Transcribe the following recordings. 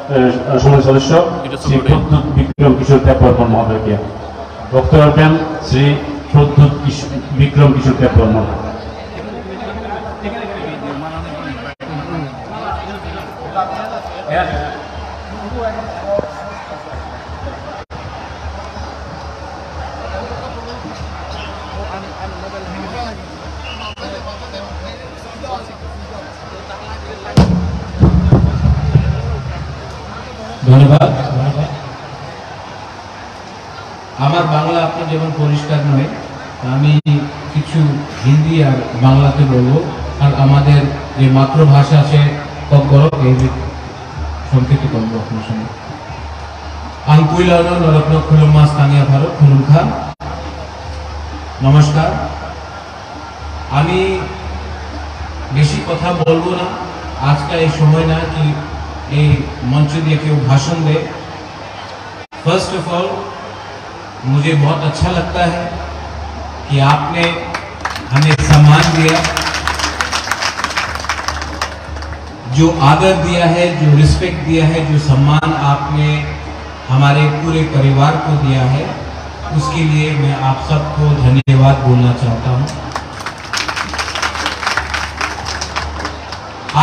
সমিতির সদস্য শ্রী প্রদ্যুৎ বিক্রম কিশোর দেববর্মন মহোদয়কে বক্তব্য রাখবেন শ্রী প্রদ্যুৎ বিক্রম কিশোর দেববর্মন। ধন্যবাদ। আমার বাংলা আপনার যেমন পরিষ্কার নয়, আমি কিছু হিন্দি আর বাংলাতে বলবো, আর আমাদের যে মাতৃভাষা আছে সংক্ষিপ্ত করবো আপনার সঙ্গে। আঙ্কুইলানো নরত্ন খুলুমা স্থানীয় ভারত খুলুমখা। নমস্কার। আমি বেশি কথা বলবো না, আজকা এই সময় না कि ये मंच दिए कि वो भाषण दे। फर्स्ट ऑफ ऑल मुझे बहुत अच्छा लगता है कि आपने हमें सम्मान दिया, जो आदर दिया है, जो रिस्पेक्ट दिया है, जो सम्मान आपने हमारे पूरे परिवार को दिया है, उसके लिए मैं आप सबको धन्यवाद बोलना चाहता हूं।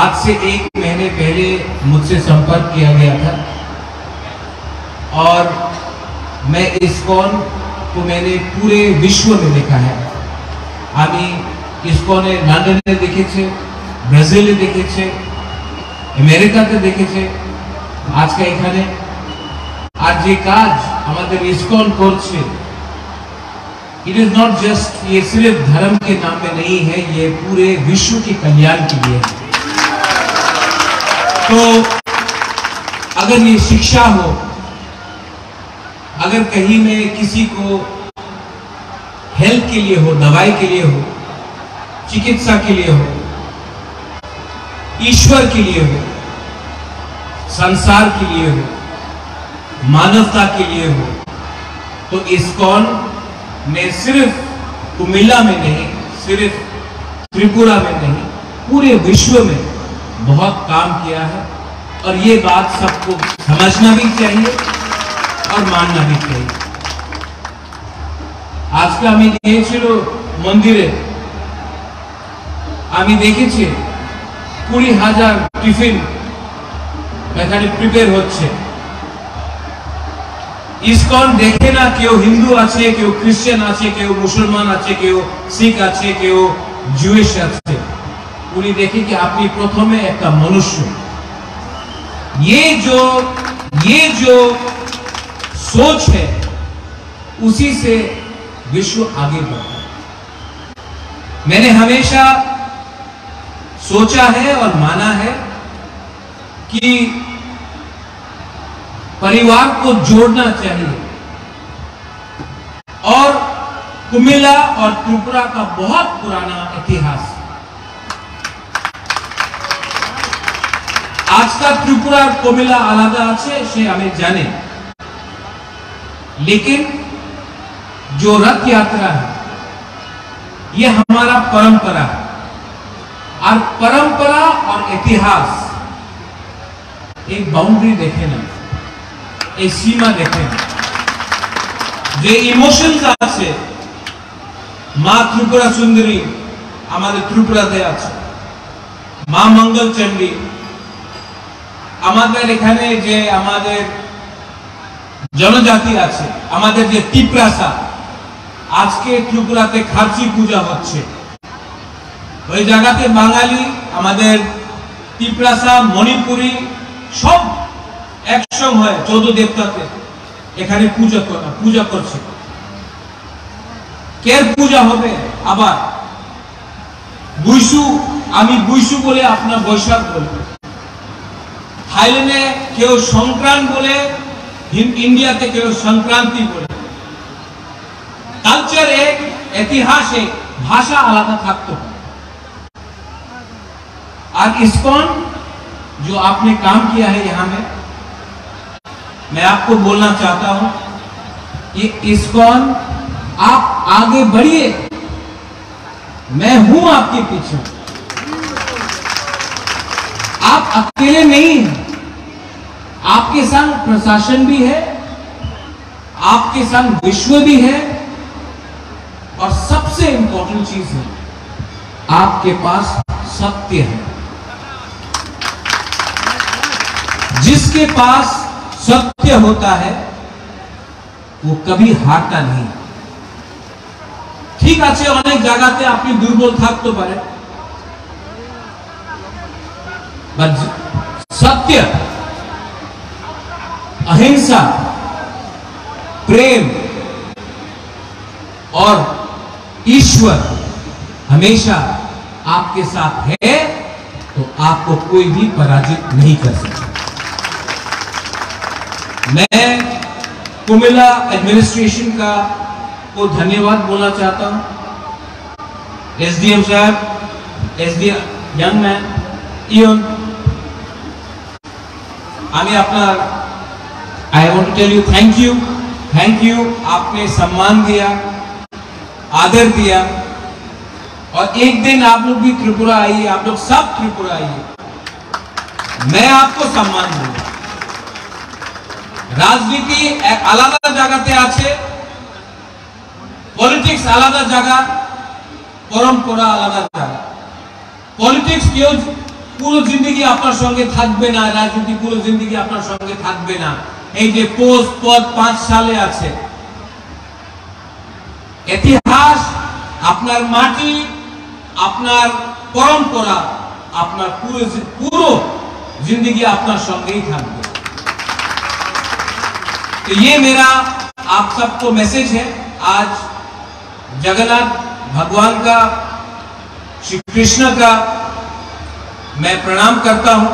आज से 1 महीने पहले मुझसे संपर्क किया गया था और मैं इस्कॉन को मैंने पूरे विश्व में देखा है। आमी इस्कॉने लंडने देखेছে, ब्राजिले देखेছে, আমেরিকাতে देखेছে, আজকে এখানে। আর যে কাজ আমাদের ইস্কন করছে, इट इज नॉट जस्ट, ये सिर्फ धर्म के नाम में नहीं है, ये पूरे विश्व के कल्याण के लिए है। तो अगर ये शिक्षा हो, अगर कहीं में किसी को हेल्थ के लिए हो, दवाई के लिए हो, चिकित्सा के लिए हो, ईश्वर के लिए हो, संसार के लिए हो, मानवता के लिए हो, तो इस्कॉन ने सिर्फ कुमिल्ला में नहीं, सिर्फ त्रिपुरा में नहीं, पूरे विश्व में बहुत काम किया है। और ये बात सबको समझना भी चाहिए और मानना भी चाहिए। आज का আমি গিয়েছিল মন্দিরে, আমি দেখেছি 20,000 টিফিন এখানে প্রিপেয়ার হচ্ছে। ইসকন দেখে না কেউ হিন্দু আছে, কেউ খ্রিস্টান আছে, কেউ মুসলমান আছে, কেউ শিখ আছে, কেউ জুইশ আছে। उन्हें देखे कि आपने प्रथम एक मनुष्य, ये जो सोच है उसी से विश्व आगे बढ़ा। मैंने हमेशा सोचा है और माना है कि परिवार को जोड़ना चाहिए, और कुमिल्ला और त्रिपुरा का बहुत पुराना इतिहास। आज का त्रिपुरा और कुमिल्ला आलादा আছে সে আমি জানি, लेकिन जो रथ यात्रा है ये हमारा परंपरा है, और परंपरा और इतिहास एक बाउंड्री देखे ना, एक सीमा देखे ना। যে ইমোশনস আছে, মা ত্রিপুরা সুন্দরী আমাদের ত্রিপুরাতে আছে, মা মঙ্গল চণ্ডী আমাদের এখানে, যে আমাদের জনজাতি আছে, আমাদের যে তিপ্রাসা, আজকে ত্রিপুরাতে খারচি পূজা হচ্ছে। ওই জায়গাতে বাঙালি, আমাদের তিপ্রাসা, মণিপুরি সব একসঙ্গে হয় 14 দেবতাতে এখানে পূজা করছে। কের পূজা হবে আবার বুইশু, আমি বুইশু বলে আপনার বৈশাখ বলবো। থাইল্যান্ডে কেউ সংক্রান্ত বলে, ইন্ডিয়াতে কেউ সংক্রান্তি বলে। कल्चर एक, इतिहास एक, भाषा आलादा থাকতো। और इस्कॉन जो आपने काम किया है यहाँ में, मैं आपको बोलना चाहता हूं कि इस्कॉन आप आगे बढ़िए, मैं हूं आपके पीछे। आप अकेले नहीं हैं, आपके संग प्रशासन भी है, आपके संग विश्व भी है, और सबसे इंपॉर्टेंट चीज है आपके पास सत्य है। जिसके पास सत्य होता है वो कभी हारता नहीं। ठीक আছে, অনেক জায়গাতে আপনি দুর্বল থাকতে পারে, বাট सत्य, अहिंसा, प्रेम और ईश्वर हमेशा आपके साथ है, तो आपको कोई भी पराजित नहीं कर सकता। मैं कुमिल्ला एडमिनिस्ट्रेशन का को धन्यवाद बोलना चाहता हूं। एसडीएम साहब, एसडीएम यंग मैन इवन, আমি আপনার I want to tell you thank you. आपने सम्मान दिया, आदर दिया, और एक दिन आप लोग भी त्रिपुरा आइए, आप लोग सब त्रिपुरा आइए, मैं आपको सम्मान दूंगा। राजनीति एक आलादा জায়গাতে আছে, পলিটিক্স আলাদা জায়গা, পরম্পরা আলাদা জায়গা। পলিটিক্স কেউ পুরো জিন্দেগি আপনার সঙ্গে থাকবে না, রাজনীতি পুরো জিন্দেগি আপনার সঙ্গে থাকবে না। এই যে পোস্ট পদ 5 সালে আছে, ইতিহাস, আপনার মাটি, আপনার পরম্পরা, আপনার পুরো जिंदगी আপনার সঙ্গেই থাকবে। तो ये मेरा आप सबको मैसेज है। आज जगन्नाथ भगवान का, श्री कृष्ण का मैं प्रणाम करता हूं,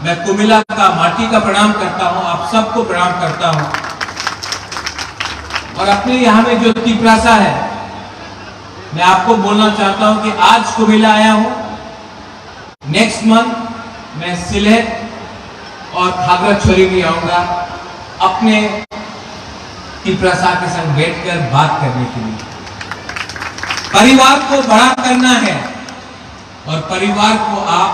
मैं कुमिल्ला का माटी का प्रणाम करता हूं, आप सबको प्रणाम करता हूं। और अपने यहां में जो तिप्रासा है, मैं आपको बोलना चाहता हूं कि आज कुमिल्ला आया हूं, नेक्स्ट मंथ मैं सिलेट और खागड़ाछड़ी भी आऊंगा अपने तिप्रासा के संग बैठकर बात करने के लिए। परिवार को बड़ा करना है, और परिवार को आप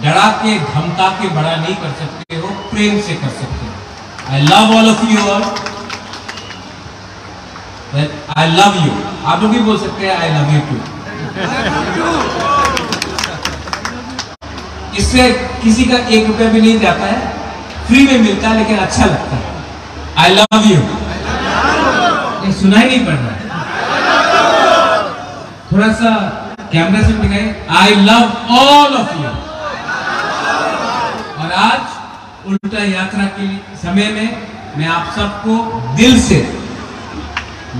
डरा के धमका के बड़ा नहीं कर सकते हो, प्रेम से कर सकते हो। I love all of you all, I love you. आप लोग भी बोल सकते हैं आई लव यू टू। इससे किसी का 1 रुपया भी नहीं जाता है, फ्री में मिलता है, लेकिन अच्छा लगता है। आई लव यू, ये सुनाई नहीं पड़ रहा है, थोड़ा सा कैमरा से दिखाई। I love all of you. और आज उल्टा यात्रा के समय में मैं आप सबको दिल से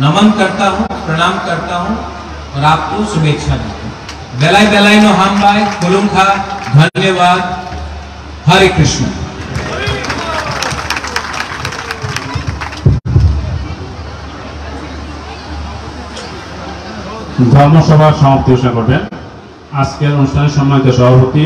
नमन करता हूं, प्रणाम करता हूं, और आपको शुभेच्छा देता हूं। बेलाई बेलाई नो हम भाई खुलुमखा, धन्यवाद, हरे कृष्ण। ধর্মসভা সমাপ্তি ঘোষণা করবেন। আজকের অনুষ্ঠানের সম্মানিত সভাপতি